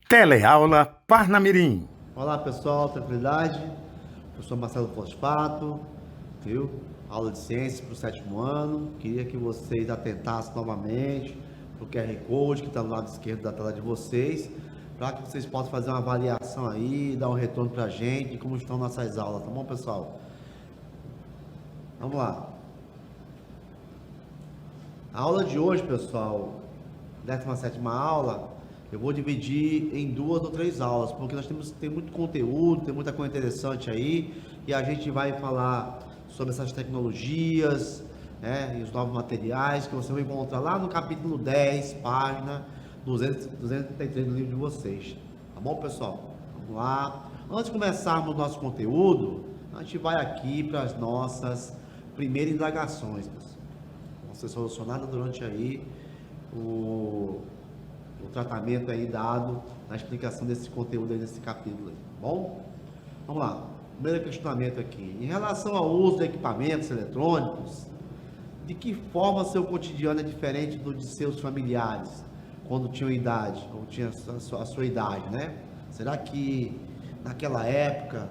Teleaula Parnamirim. Olá pessoal, tranquilidade? Professor Marcelo Fosfato, viu? Aula de ciências para o 7º ano. Queria que vocês atentassem novamente para o QR Code que está do lado esquerdo da tela de vocês, para que vocês possam fazer uma avaliação aí, dar um retorno para a gente de como estão nossas aulas, tá bom pessoal? Vamos lá. A aula de hoje, pessoal, 17ª aula, eu vou dividir em 2 ou 3 aulas, porque nós tem muito conteúdo, tem muita coisa interessante aí, e a gente vai falar sobre essas tecnologias, e os novos materiais que você vai encontrar lá no capítulo 10, página 233 do livro de vocês. Tá bom, pessoal? Vamos lá. Antes de começarmos o nosso conteúdo, a gente vai aqui para as nossas primeiras indagações, pessoal. Vão ser solucionadas durante aí o tratamento aí dado na explicação desse conteúdo aí, desse capítulo aí, tá bom? Vamos lá, primeiro questionamento aqui, em relação ao uso de equipamentos eletrônicos, de que forma seu cotidiano é diferente do de seus familiares, quando tinham idade, ou tinham a sua idade, né? Será que naquela época,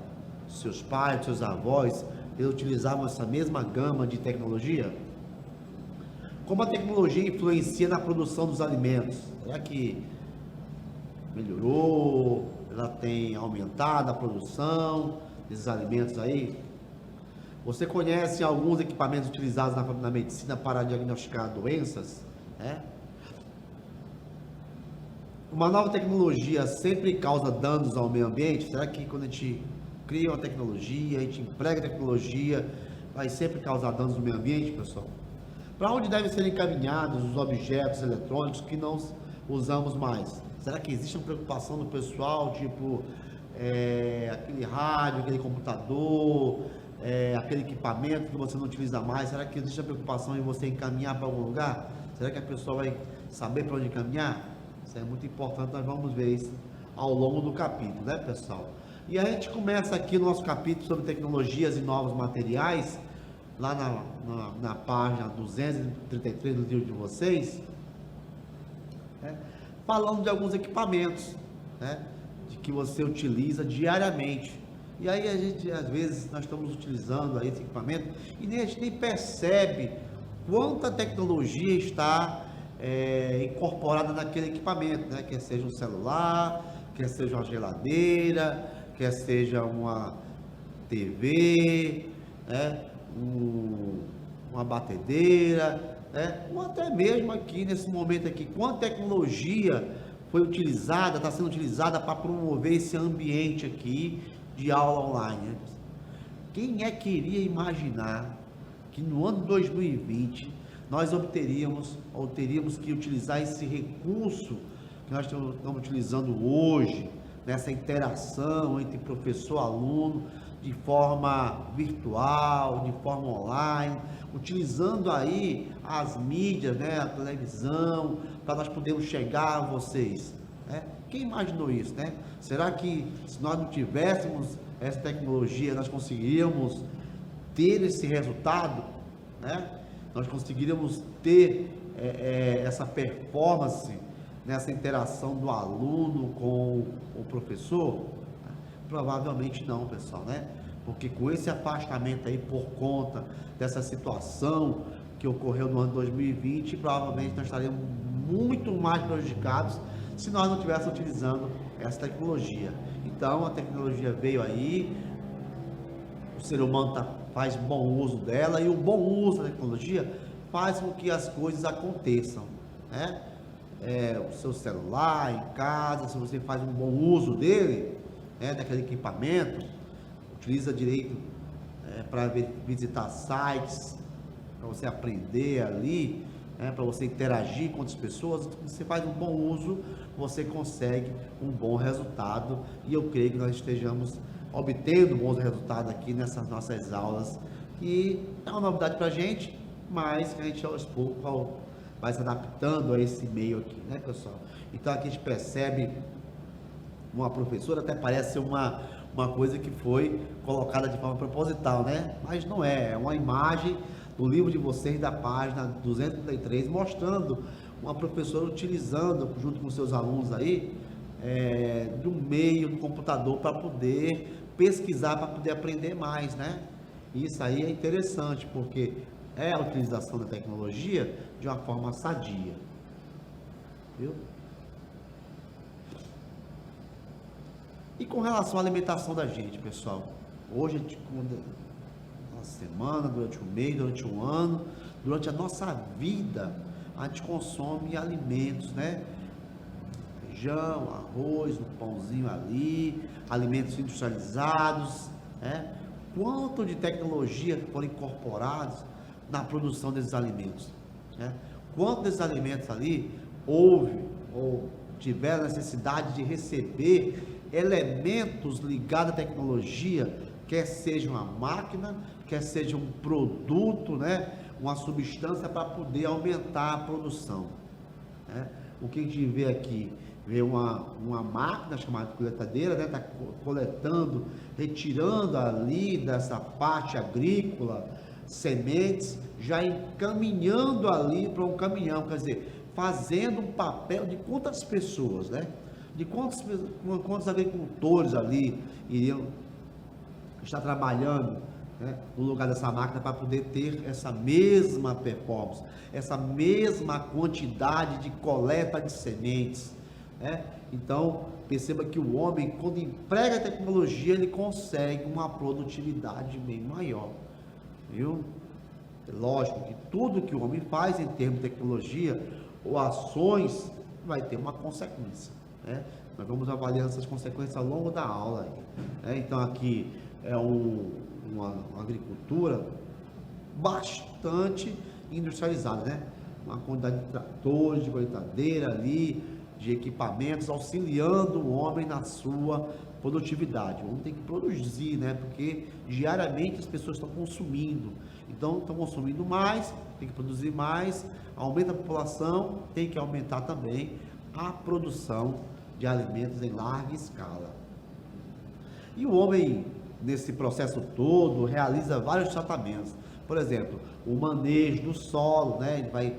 seus pais, seus avós, eles utilizavam essa mesma gama de tecnologia? Como a tecnologia influencia na produção dos alimentos? Será que melhorou? Ela tem aumentado a produção desses alimentos aí? Você conhece alguns equipamentos utilizados na medicina para diagnosticar doenças? Uma nova tecnologia sempre causa danos ao meio ambiente? Será que quando a gente cria uma tecnologia, a gente emprega a tecnologia, vai sempre causar danos no meio ambiente, pessoal? Para onde devem ser encaminhados os objetos eletrônicos que não usamos mais? Será que existe uma preocupação do pessoal, tipo aquele rádio, aquele computador, aquele equipamento que você não utiliza mais? Será que existe a preocupação em você encaminhar para algum lugar? Será que a pessoa vai saber para onde encaminhar? Isso é muito importante, nós vamos ver isso ao longo do capítulo, né, pessoal? E a gente começa aqui no nosso capítulo sobre tecnologias e novos materiais, lá na página 233 do livro de vocês, falando de alguns equipamentos, de que você utiliza diariamente. E aí a gente, às vezes, nós estamos utilizando aí esse equipamento e a gente nem percebe quanta tecnologia está incorporada naquele equipamento, quer seja um celular, quer seja uma geladeira, quer seja uma TV, uma batedeira, ou até mesmo aqui nesse momento aqui, quanta tecnologia foi utilizada, está sendo utilizada para promover esse ambiente aqui de aula online. Quem que iria imaginar que no ano 2020 nós teríamos que utilizar esse recurso que nós estamos utilizando hoje, nessa interação entre professor e aluno, de forma virtual, de forma online, utilizando aí as mídias, a televisão, para nós podermos chegar a vocês. Quem imaginou isso, Será que se nós não tivéssemos essa tecnologia, nós conseguiríamos ter esse resultado, Nós conseguiríamos ter essa performance nessa interação do aluno com o professor? Provavelmente não, pessoal, Porque com esse afastamento aí por conta dessa situação que ocorreu no ano 2020, provavelmente nós estaríamos muito mais prejudicados se nós não estivéssemos utilizando essa tecnologia. Então a tecnologia veio aí, o ser humano faz bom uso dela, e o bom uso da tecnologia faz com que as coisas aconteçam, o seu celular em casa, se você faz um bom uso dele, daquele equipamento, utiliza direito para visitar sites, para você aprender ali, para você interagir com outras pessoas. Você faz um bom uso, você consegue um bom resultado, e eu creio que nós estejamos obtendo bons resultados aqui nessas nossas aulas, que é uma novidade para a gente, mas que a gente aos poucos vai se adaptando a esse meio aqui, pessoal? Então aqui a gente percebe uma professora, até parece ser uma coisa que foi colocada de forma proposital, mas não é uma imagem do livro de vocês, da página 233, mostrando uma professora utilizando, junto com seus alunos aí, do meio do computador para poder pesquisar, para poder aprender mais, né? Isso aí é interessante, porque é a utilização da tecnologia de uma forma sadia, viu? E com relação à alimentação da gente, pessoal, hoje, uma semana, durante um mês, durante um ano, durante a nossa vida, a gente consome alimentos, né? Feijão, arroz, um pãozinho ali, alimentos industrializados, né? Quanto de tecnologia foram incorporados na produção desses alimentos, né? Quanto desses alimentos ali houve ou tiveram necessidade de receber elementos ligados à tecnologia, quer seja uma máquina, quer seja um produto, né? Uma substância para poder aumentar a produção, né? O que a gente vê aqui? Vê uma máquina chamada coletadeira, né? Está coletando, retirando ali dessa parte agrícola sementes, já encaminhando ali para um caminhão, quer dizer, fazendo um papel de quantas pessoas, né? De quantos agricultores ali iriam estar trabalhando, né, no lugar dessa máquina para poder ter essa mesma performance, essa mesma quantidade de coleta de sementes, né? Então, perceba que o homem, quando emprega a tecnologia, ele consegue uma produtividade bem maior, viu? É lógico que tudo que o homem faz em termos de tecnologia ou ações vai ter uma consequência, né? Nós vamos avaliando essas consequências ao longo da aula aí, né? Então aqui é uma agricultura bastante industrializada, né? Uma quantidade de tratores, de colheitadeira ali, de equipamentos auxiliando o homem na sua produtividade. O homem tem que produzir, né? Porque diariamente as pessoas estão consumindo, então estão consumindo mais, tem que produzir mais, aumenta a população, tem que aumentar também a produção de alimentos em larga escala. E o homem, nesse processo todo, realiza vários tratamentos. Por exemplo, o manejo do solo, né? Ele vai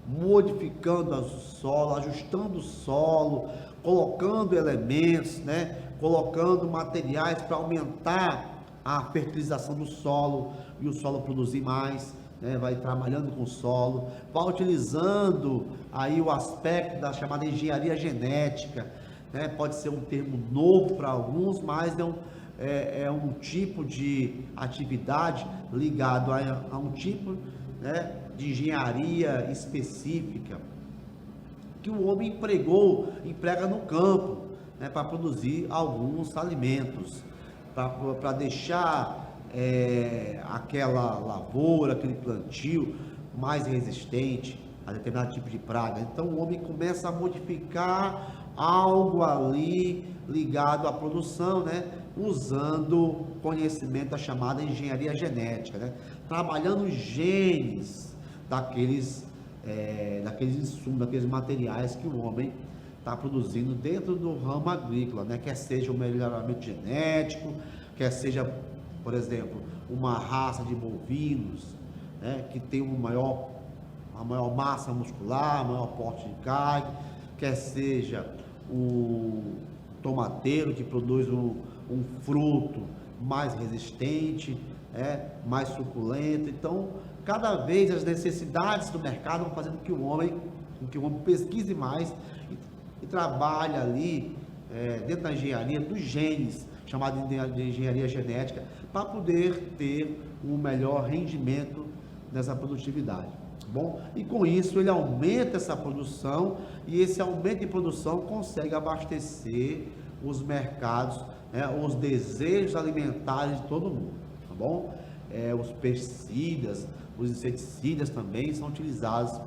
modificando o solo, ajustando o solo, colocando elementos, né? Colocando materiais para aumentar a fertilização do solo e o solo produzir mais, né? Vai trabalhando com o solo, vai utilizando aí o aspecto da chamada engenharia genética, né? Pode ser um termo novo para alguns, mas é um tipo de atividade ligado a um tipo, né, de engenharia específica que o homem emprega no campo, né, para produzir alguns alimentos, para deixar aquela lavoura, aquele plantio mais resistente a determinado tipo de praga. Então o homem começa a modificar algo ali ligado à produção, né? Usando conhecimento da chamada engenharia genética, né? Trabalhando os genes daqueles insumos, daqueles materiais que o homem está produzindo dentro do ramo agrícola, né? Quer seja o melhoramento genético, quer seja, por exemplo, uma raça de bovinos, né? Que tem uma maior massa muscular, maior porte de carne, quer seja o tomateiro que produz um fruto mais resistente, mais suculento. Então, cada vez as necessidades do mercado vão fazendo com que o homem pesquise mais e trabalhe ali dentro da engenharia dos genes, chamada de engenharia genética, para poder ter um melhor rendimento nessa produtividade. Bom, e com isso ele aumenta essa produção, e esse aumento de produção consegue abastecer os mercados, né, os desejos alimentares de todo mundo, tá bom? Os pesticidas, os inseticidas também são utilizados,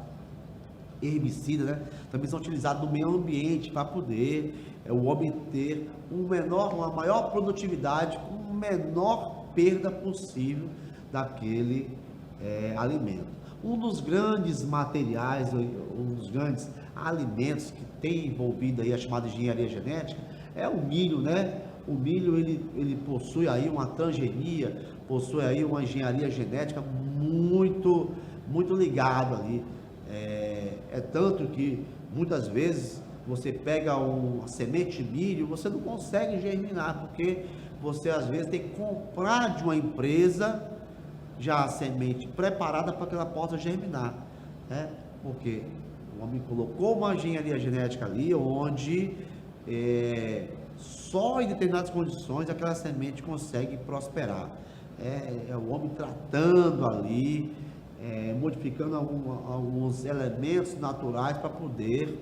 herbicidas, né, também são utilizados no meio ambiente para poder o homem ter uma maior produtividade com menor perda possível daquele alimento. Um dos grandes materiais, um dos grandes alimentos que tem envolvido aí a chamada engenharia genética é o milho, né? O milho ele possui aí uma transgenia, possui aí uma engenharia genética muito ligado ali. É tanto que muitas vezes você pega uma semente de milho, você não consegue germinar, porque você às vezes tem que comprar de uma empresa já a semente preparada para que ela possa germinar, né? Porque o homem colocou uma engenharia genética ali, onde só em determinadas condições aquela semente consegue prosperar. É o homem tratando ali, modificando alguns elementos naturais para poder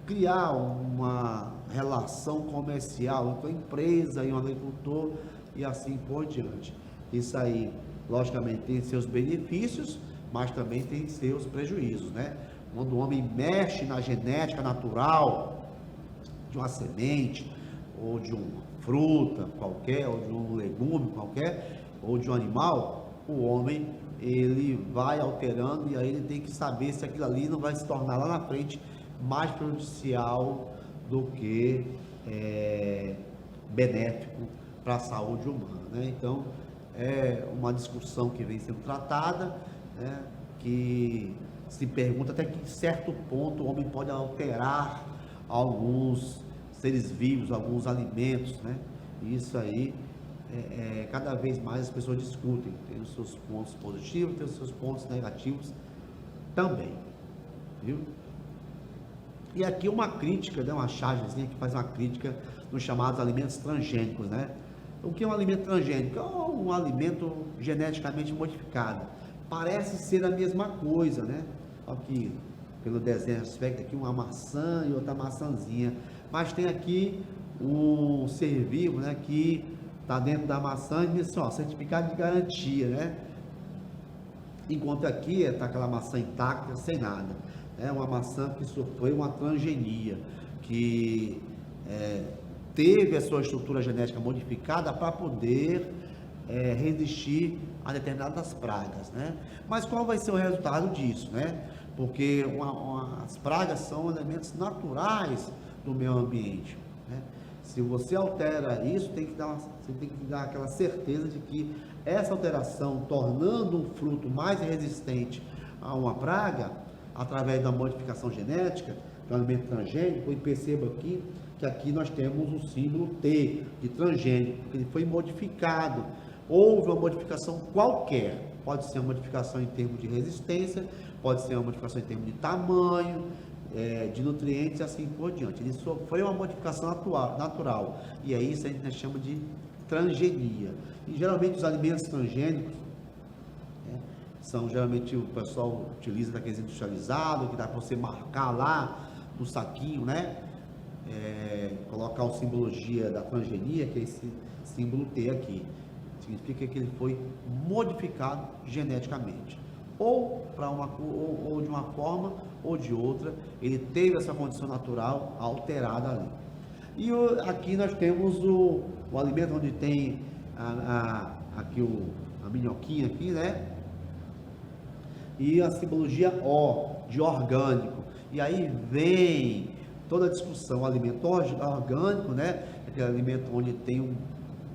criar uma relação comercial entre a empresa e o agricultor e assim por diante. Isso aí, logicamente, tem seus benefícios, mas também tem seus prejuízos, né? Quando o homem mexe na genética natural de uma semente, ou de uma fruta qualquer, ou de um legume qualquer, ou de um animal, o homem, ele vai alterando e aí ele tem que saber se aquilo ali não vai se tornar lá na frente mais prejudicial do que benéfico para a saúde humana, né? Então, é uma discussão que vem sendo tratada, né, que se pergunta até que certo ponto o homem pode alterar alguns seres vivos, alguns alimentos, né? E isso aí, cada vez mais as pessoas discutem, tem os seus pontos positivos, tem os seus pontos negativos também, viu? E aqui uma crítica, né, uma chargezinha que faz uma crítica nos chamados alimentos transgênicos, né? O que é um alimento transgênico? É um alimento geneticamente modificado. Parece ser a mesma coisa, né? Aqui, pelo desenho aspecto aqui, uma maçã e outra maçãzinha. Mas tem aqui um ser vivo, né, que está dentro da maçã e diz assim, ó, certificado de garantia, né? Enquanto aqui está aquela maçã intacta, sem nada. É uma maçã que sofreu uma transgenia, que teve a sua estrutura genética modificada para poder resistir a determinadas pragas, né? Mas qual vai ser o resultado disso, né? Porque as pragas são elementos naturais do meio ambiente, né? Se você altera isso, você tem que dar aquela certeza de que essa alteração, tornando um fruto mais resistente a uma praga, através da modificação genética, do alimento transgênico, e perceba aqui que aqui nós temos o símbolo T, de transgênico, porque ele foi modificado. Houve uma modificação qualquer, pode ser uma modificação em termos de resistência, pode ser uma modificação em termos de tamanho, de nutrientes e assim por diante. Ele sofreu uma modificação natural, e é isso que a gente chama de transgenia. E geralmente os alimentos transgênicos, geralmente o pessoal utiliza daqueles industrializados, que dá para você marcar lá no saquinho, né? Colocar a simbologia da transgenia, que é esse símbolo T aqui. Significa que ele foi modificado geneticamente. Ou de uma forma ou de outra, ele teve essa condição natural alterada ali. E aqui nós temos o alimento onde tem aqui a minhoquinha aqui, né? E a simbologia O, de orgânico. E aí vem toda a discussão, o alimento orgânico, né? Aquele alimento onde tem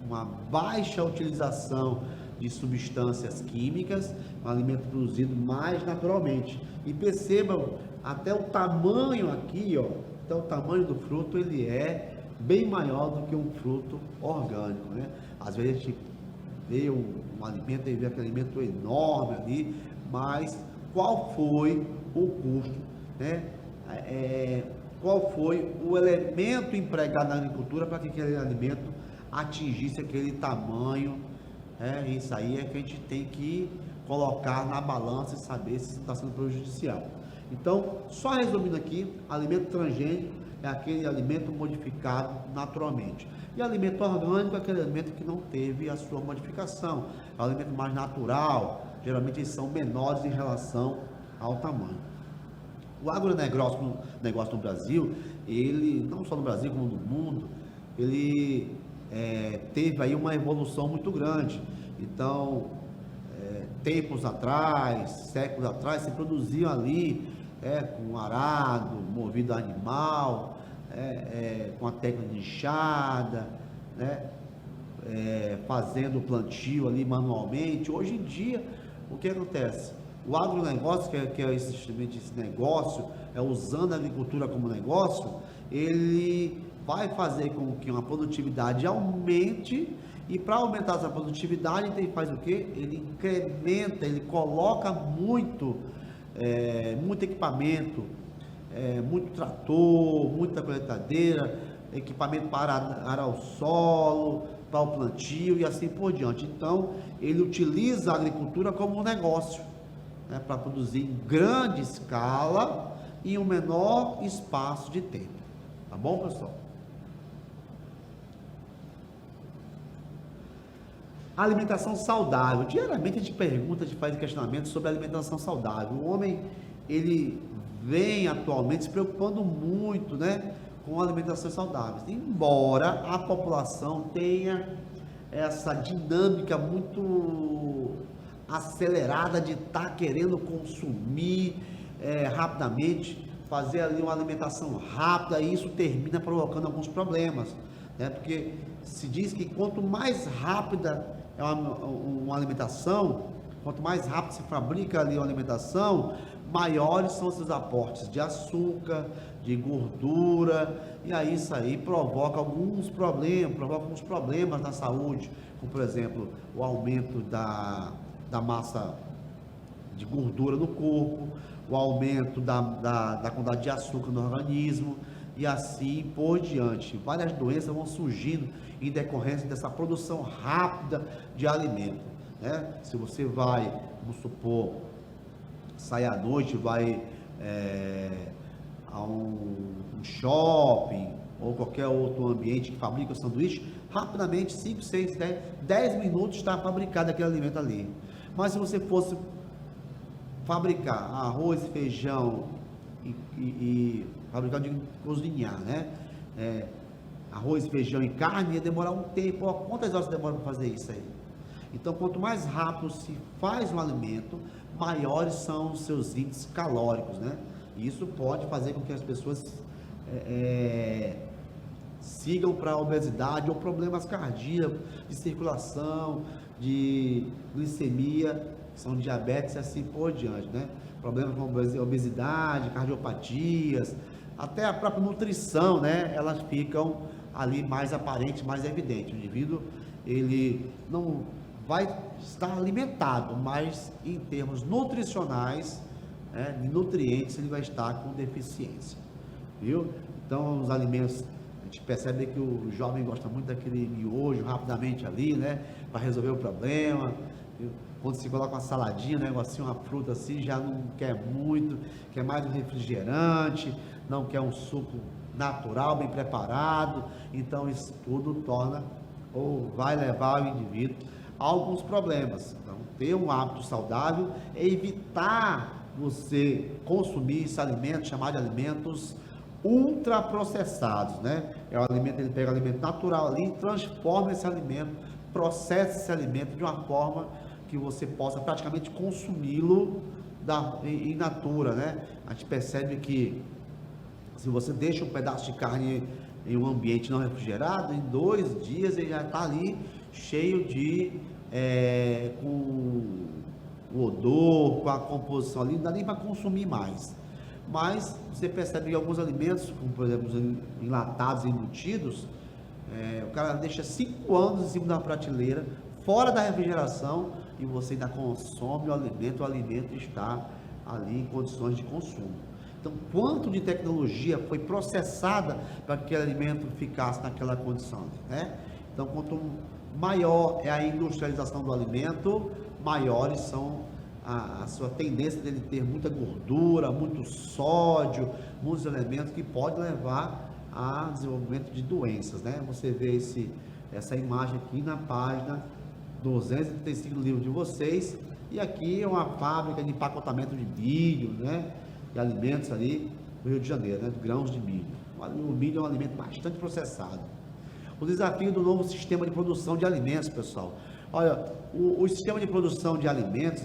uma baixa utilização de substâncias químicas, um alimento produzido mais naturalmente. E percebam, até o tamanho aqui, ó, até o tamanho do fruto, ele é bem maior do que um fruto orgânico, né? Às vezes a gente vê um alimento e vê aquele alimento enorme ali, mas qual foi o custo, né? Qual foi o elemento empregado na agricultura para que aquele alimento atingisse aquele tamanho? Isso aí é que a gente tem que colocar na balança e saber se está sendo prejudicial. Então, só resumindo aqui, alimento transgênico é aquele alimento modificado naturalmente. E alimento orgânico é aquele alimento que não teve a sua modificação. É um alimento mais natural, geralmente eles são menores em relação ao tamanho. O agronegócio no Brasil, ele, não só no Brasil como no mundo, ele teve aí uma evolução muito grande. Então, tempos atrás, séculos atrás, se produziam ali com arado, movido a animal, com a técnica de enxada, né? Fazendo o plantio ali manualmente. Hoje em dia, o que acontece? O agronegócio, que é esse negócio, usando a agricultura como negócio, ele vai fazer com que uma produtividade aumente, e para aumentar essa produtividade, ele faz o quê? Ele incrementa, ele coloca muito equipamento, muito trator, muita coletadeira, equipamento para arar o solo, para o plantio e assim por diante. Então, ele utiliza a agricultura como um negócio, né, para produzir em grande escala e em um menor espaço de tempo. Tá bom, pessoal? Alimentação saudável. Diariamente a gente pergunta, a gente faz questionamentos sobre alimentação saudável. O homem, ele vem atualmente se preocupando muito, né, com alimentação saudável. Embora a população tenha essa dinâmica muito acelerada de estar querendo consumir rapidamente, fazer ali uma alimentação rápida, e isso termina provocando alguns problemas, né? Porque se diz que quanto mais rápida é uma alimentação, quanto mais rápido se fabrica ali uma alimentação, maiores são seus aportes de açúcar, de gordura, e aí isso aí provoca alguns problemas na saúde, como por exemplo, o aumento da massa de gordura no corpo, o aumento da quantidade de açúcar no organismo, e assim por diante. Várias doenças vão surgindo em decorrência dessa produção rápida de alimento, né? Se você vai, vamos supor, sai à noite, vai a um shopping ou qualquer outro ambiente que fabrica o sanduíche, rapidamente, 5, 6, 10 minutos está fabricado aquele alimento ali. Mas se você fosse fabricar arroz e feijão e fabricar, de cozinhar, né? Arroz, feijão e carne, ia demorar um tempo. Ó, quantas horas demora para fazer isso aí? Então, quanto mais rápido se faz um alimento, maiores são os seus índices calóricos, né? E isso pode fazer com que as pessoas sigam para a obesidade ou problemas cardíacos, de circulação, de glicemia, são diabetes e assim por diante, né? Problemas como obesidade, cardiopatias, até a própria nutrição, né? Elas ficam ali mais aparentes, mais evidentes. O indivíduo, ele não vai estar alimentado, mas em termos nutricionais, de nutrientes, ele vai estar com deficiência, viu? Então, os alimentos, a gente percebe que o jovem gosta muito daquele miojo rapidamente ali, né? Para resolver o problema, viu? Quando se coloca uma saladinha, um negocinho, uma fruta assim, já não quer muito, quer mais um refrigerante, não quer um suco natural, bem preparado. Então, isso tudo torna, ou vai levar o indivíduo a alguns problemas. Então, ter um hábito saudável é evitar você consumir esse alimento, chamado de alimentos ultraprocessados, né? É o alimento, ele pega o alimento natural ali, transforma esse alimento, processa esse alimento de uma forma que você possa praticamente consumi-lo in natura, né? A gente percebe que se você deixa um pedaço de carne em um ambiente não refrigerado, em 2 dias ele já está ali cheio de com o odor, com a composição ali, não dá nem para consumir mais. Mas você percebe que alguns alimentos, como por exemplo os enlatados e embutidos, o cara deixa 5 anos em cima da prateleira, fora da refrigeração, e você ainda consome o alimento está ali em condições de consumo. Então, quanto de tecnologia foi processada para que aquele alimento ficasse naquela condição, né? Então, quanto maior é a industrialização do alimento, maiores são a sua tendência dele ter muita gordura, muito sódio, muitos elementos que podem levar a desenvolvimento de doenças, né? Você vê essa imagem aqui na página 235 do livro de vocês, e aqui é uma fábrica de empacotamento de milho, né? De alimentos ali do Rio de Janeiro, né? De grãos de milho. O milho é um alimento bastante processado. O desafio do novo sistema de produção de alimentos, pessoal. Olha, o sistema de produção de alimentos,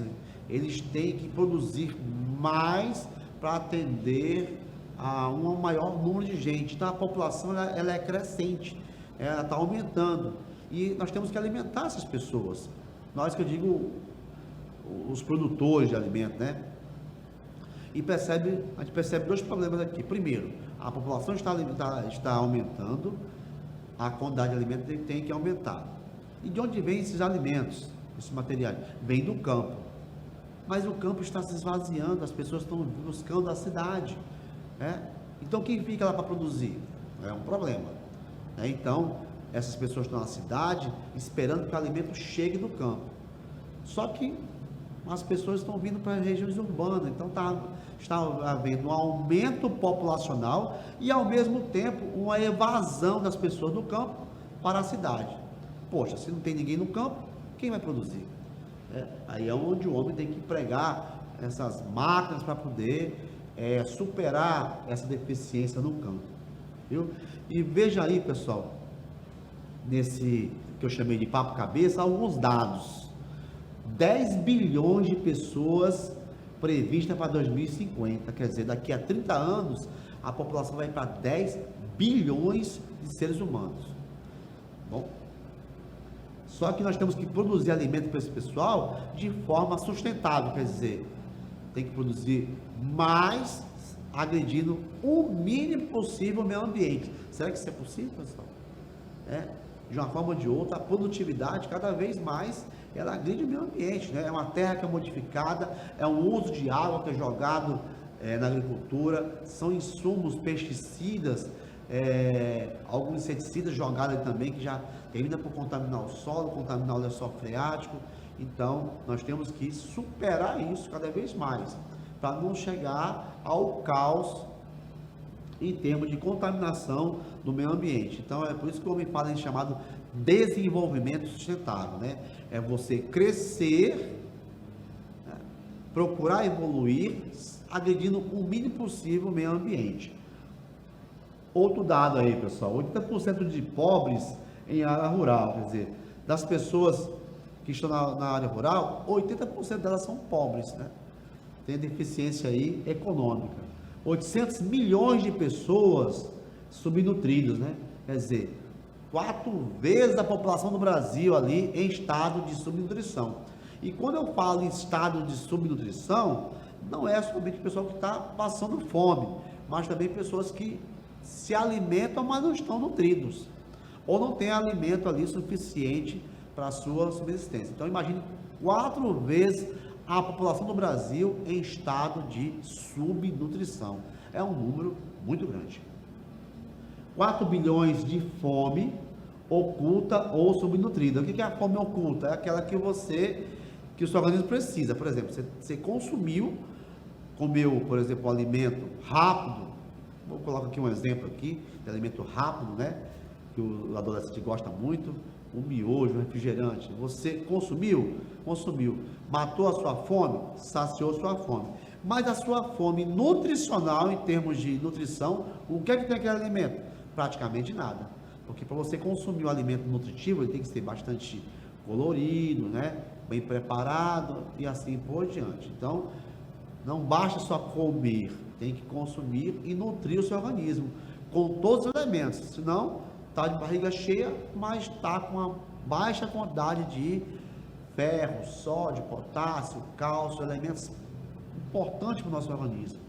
eles têm que produzir mais para atender a um maior número de gente. Então, a população ela é crescente, ela está aumentando. E nós temos que alimentar essas pessoas. Nós, que eu digo, os produtores de alimentos, né? E a gente percebe dois problemas aqui. Primeiro, a população está aumentando, a quantidade de alimentos tem que aumentar. E de onde vêm esses alimentos, esses materiais? Vem do campo. Mas o campo está se esvaziando, as pessoas estão buscando a cidade, né? Então quem fica lá para produzir? É um problema, né? Então essas pessoas estão na cidade esperando que o alimento chegue do campo. Só que as pessoas estão vindo para as regiões urbanas, então está havendo um aumento populacional e ao mesmo tempo uma evasão das pessoas do campo para a cidade. Poxa, se não tem ninguém no campo, quem vai produzir? Aí é onde o homem tem que empregar essas máquinas para poder superar essa deficiência no campo, viu? E veja aí, pessoal, nesse que eu chamei de papo cabeça, alguns dados. 10 bilhões de pessoas prevista para 2050, quer dizer, daqui a 30 anos a população vai para 10 bilhões de seres humanos. Bom, só que nós temos que produzir alimento para esse pessoal de forma sustentável, quer dizer, tem que produzir mais, agredindo o mínimo possível o meio ambiente. Será que isso é possível, pessoal? De uma forma ou de outra, a produtividade cada vez mais ela agride o meio ambiente, né? É uma terra que é modificada, é um uso de água que é jogado na agricultura, são insumos, pesticidas, alguns inseticidas jogados ali também, que já termina por contaminar o solo, contaminar o lençol freático. Então, nós temos que superar isso cada vez mais, para não chegar ao caos em termos de contaminação do meio ambiente. Então, é por isso que o homem fala em chamado desenvolvimento sustentável, né? É você crescer, né? Procurar evoluir, agredindo o mínimo possível o meio ambiente. Outro dado aí, pessoal, 80% de pobres em área rural, quer dizer, das pessoas que estão na área rural, 80% delas são pobres, né? Tem deficiência aí econômica. 800 milhões de pessoas subnutridas, né? Quer dizer, 4 vezes a população do Brasil ali em estado de subnutrição. E quando eu falo em estado de subnutrição, não é somente o pessoal que está passando fome, mas também pessoas que se alimentam, mas não estão nutridos, ou não tem alimento ali suficiente para a sua subsistência. Então imagine 4 vezes a população do Brasil em estado de subnutrição. É um número muito grande. 4 bilhões de fome oculta ou subnutrida. O que é a fome oculta? É aquela que o seu organismo precisa. Por exemplo, você comeu, por exemplo, um alimento rápido. Vou colocar aqui um exemplo aqui, de alimento rápido, né? Que o adolescente gosta muito, um miojo, um refrigerante. Você consumiu? Consumiu. Matou a sua fome? Saciou sua fome. Mas a sua fome nutricional, em termos de nutrição, o que é que tem aquele alimento? Praticamente nada. Porque para você consumir um alimento nutritivo, ele tem que ser bastante colorido, né? Bem preparado e assim por diante. Então, não basta só comer, tem que consumir e nutrir o seu organismo com todos os elementos, senão está de barriga cheia, mas está com uma baixa quantidade de ferro, sódio, potássio, cálcio, elementos importantes para o nosso organismo.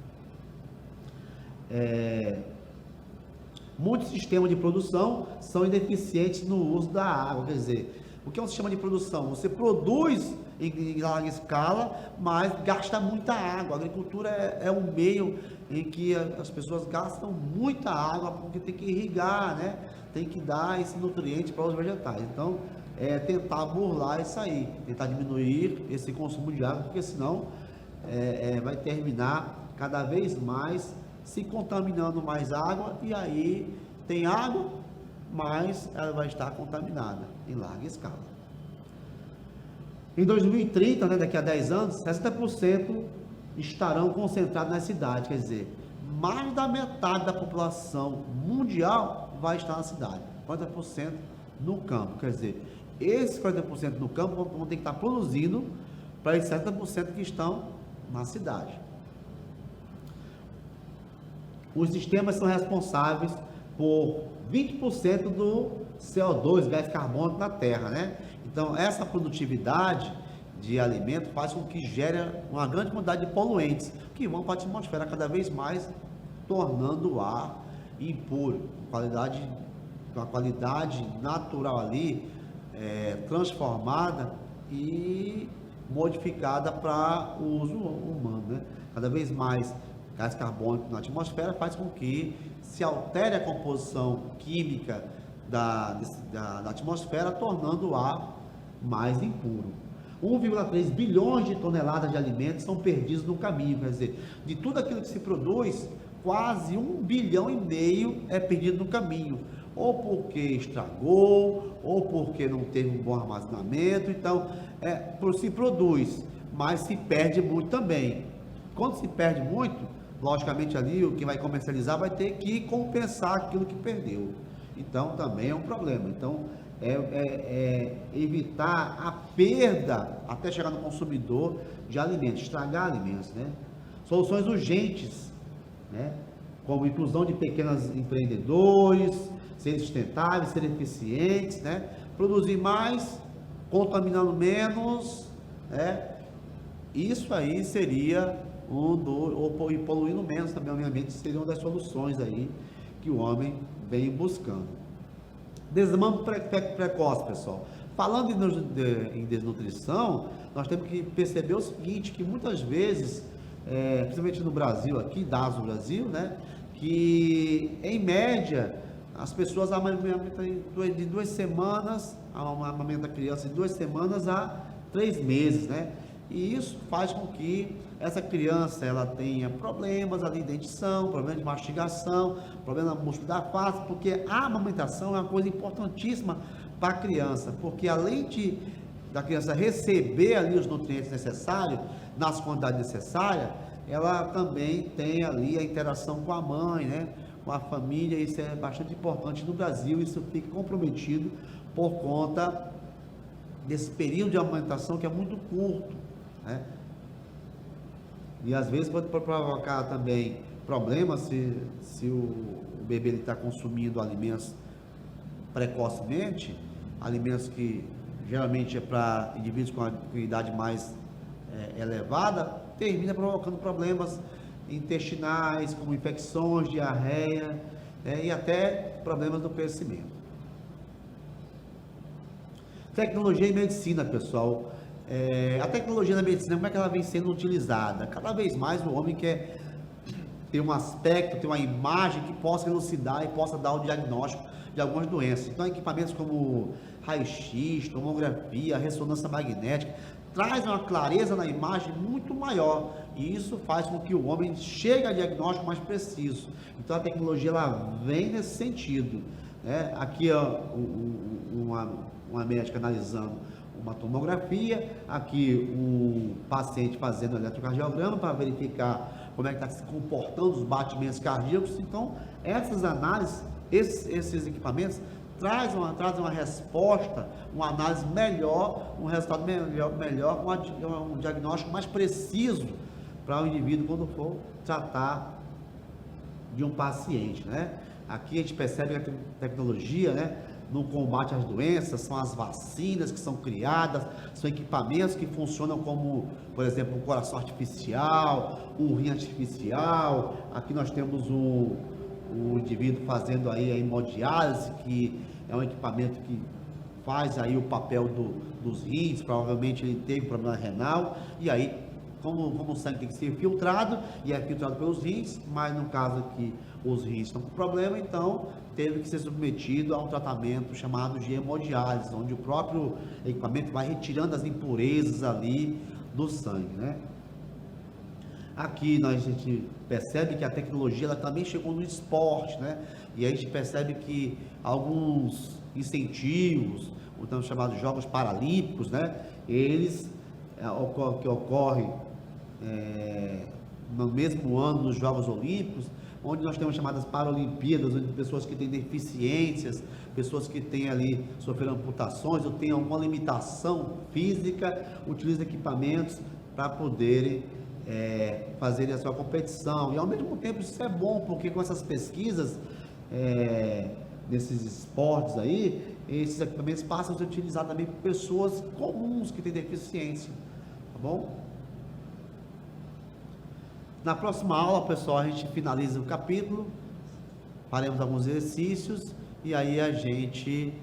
Muitos sistemas de produção são ineficientes no uso da água, quer dizer, o que é um sistema de produção? Você produz em larga escala, mas gasta muita água. A agricultura é um meio em que as pessoas gastam muita água, porque tem que irrigar, né? Tem que dar esse nutriente para os vegetais. Então, tentar burlar isso aí, tentar diminuir esse consumo de água, porque senão vai terminar cada vez mais se contaminando mais água, e aí tem água, mas ela vai estar contaminada em larga escala. Em 2030, né, daqui a 10 anos, 60% estarão concentrados nas cidades, quer dizer, mais da metade da população mundial vai estar na cidade, 40% no campo, quer dizer, esses 40% no campo vão ter que estar produzindo para esses 60% que estão na cidade. Os sistemas são responsáveis por 20% do CO2, gás carbônico na Terra, né? Então, essa produtividade de alimento faz com que gere uma grande quantidade de poluentes que vão para a atmosfera cada vez mais, tornando o ar impuro, com a qualidade natural ali transformada e modificada para o uso humano, né? Cada vez mais gás carbônico na atmosfera faz com que se altere a composição química da atmosfera, tornando o ar mais impuro. 1,3 bilhões de toneladas de alimentos são perdidos no caminho, quer dizer, de tudo aquilo que se produz, quase 1,5 bilhão é perdido no caminho, ou porque estragou, ou porque não teve um bom armazenamento. Então, se produz, mas se perde muito também. Quando se perde muito, logicamente ali o que vai comercializar vai ter que compensar aquilo que perdeu. Então, também é um problema. Então, evitar a perda até chegar no consumidor de alimentos, estragar alimentos, né? Soluções urgentes, né? Como inclusão de pequenos empreendedores, ser sustentáveis, ser eficientes, né? Produzir mais, contaminando menos, né? Isso aí seria e poluindo menos também, obviamente, seria uma das soluções aí que o homem vem buscando. Desmame precoce, pessoal. Falando em desnutrição, nós temos que perceber o seguinte, que muitas vezes, principalmente no Brasil, aqui, dados do Brasil, né, que em média, as pessoas amamentam de 2 semanas, amamentam a criança de 2 semanas a 3 meses, né? E isso faz com que essa criança ela tenha problemas ali de dentição, problemas de mastigação, problema músculo da face, porque a amamentação é uma coisa importantíssima para a criança, porque além da criança receber ali os nutrientes necessários, nas quantidades necessárias, ela também tem ali a interação com a mãe, né? Com a família. Isso é bastante importante no Brasil, isso fica comprometido por conta desse período de amamentação que é muito curto, né? E às vezes pode provocar também problemas se o bebê está consumindo alimentos precocemente, alimentos que geralmente é para indivíduos com idade mais elevada, termina provocando problemas intestinais, como infecções, diarreia, e até problemas do crescimento. Tecnologia e medicina, pessoal. A tecnologia na medicina, como é que ela vem sendo utilizada? Cada vez mais o homem quer ter um aspecto, ter uma imagem que possa elucidar e possa dar o diagnóstico de algumas doenças. Então, equipamentos como raio-x, tomografia, ressonância magnética, traz uma clareza na imagem muito maior, e isso faz com que o homem chegue a diagnóstico mais preciso. Então, a tecnologia ela vem nesse sentido, né? Aqui, ó, uma médica analisando uma tomografia, aqui um paciente fazendo eletrocardiograma para verificar como é que está se comportando os batimentos cardíacos. Então, essas análises, esses equipamentos trazem uma resposta, uma análise melhor, um resultado melhor, um diagnóstico mais preciso para o indivíduo quando for tratar de um paciente, né? Aqui a gente percebe que a tecnologia, né, no combate às doenças, são as vacinas que são criadas, são equipamentos que funcionam como, por exemplo, um coração artificial, um rim artificial. Aqui nós temos o indivíduo fazendo aí a hemodiálise, que é um equipamento que faz aí o papel dos rins. Provavelmente ele teve problema renal, e aí, como o sangue tem que ser filtrado, e é filtrado pelos rins, mas no caso aqui os rins estão com problema, então teve que ser submetido a um tratamento chamado de hemodiálise, onde o próprio equipamento vai retirando as impurezas ali do sangue, né? Aqui a gente percebe que a tecnologia ela também chegou no esporte, né? E a gente percebe que alguns incentivos, então chamados Jogos Paralímpicos, né? Eles que ocorrem no mesmo ano dos Jogos Olímpicos, onde nós temos chamadas Paralimpíadas, onde pessoas que têm deficiências, pessoas que têm ali, sofreram amputações ou têm alguma limitação física, utilizam equipamentos para poderem fazerem a sua competição. E ao mesmo tempo isso é bom, porque com essas pesquisas, nesses esportes aí, esses equipamentos passam a ser utilizados também por pessoas comuns que têm deficiência, bom? Na próxima aula, pessoal, a gente finaliza o capítulo, faremos alguns exercícios e aí a gente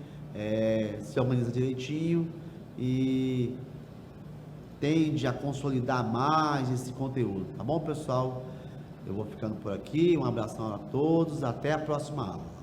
se organiza direitinho e tende a consolidar mais esse conteúdo, tá bom, pessoal? Eu vou ficando por aqui, um abração a todos, até a próxima aula.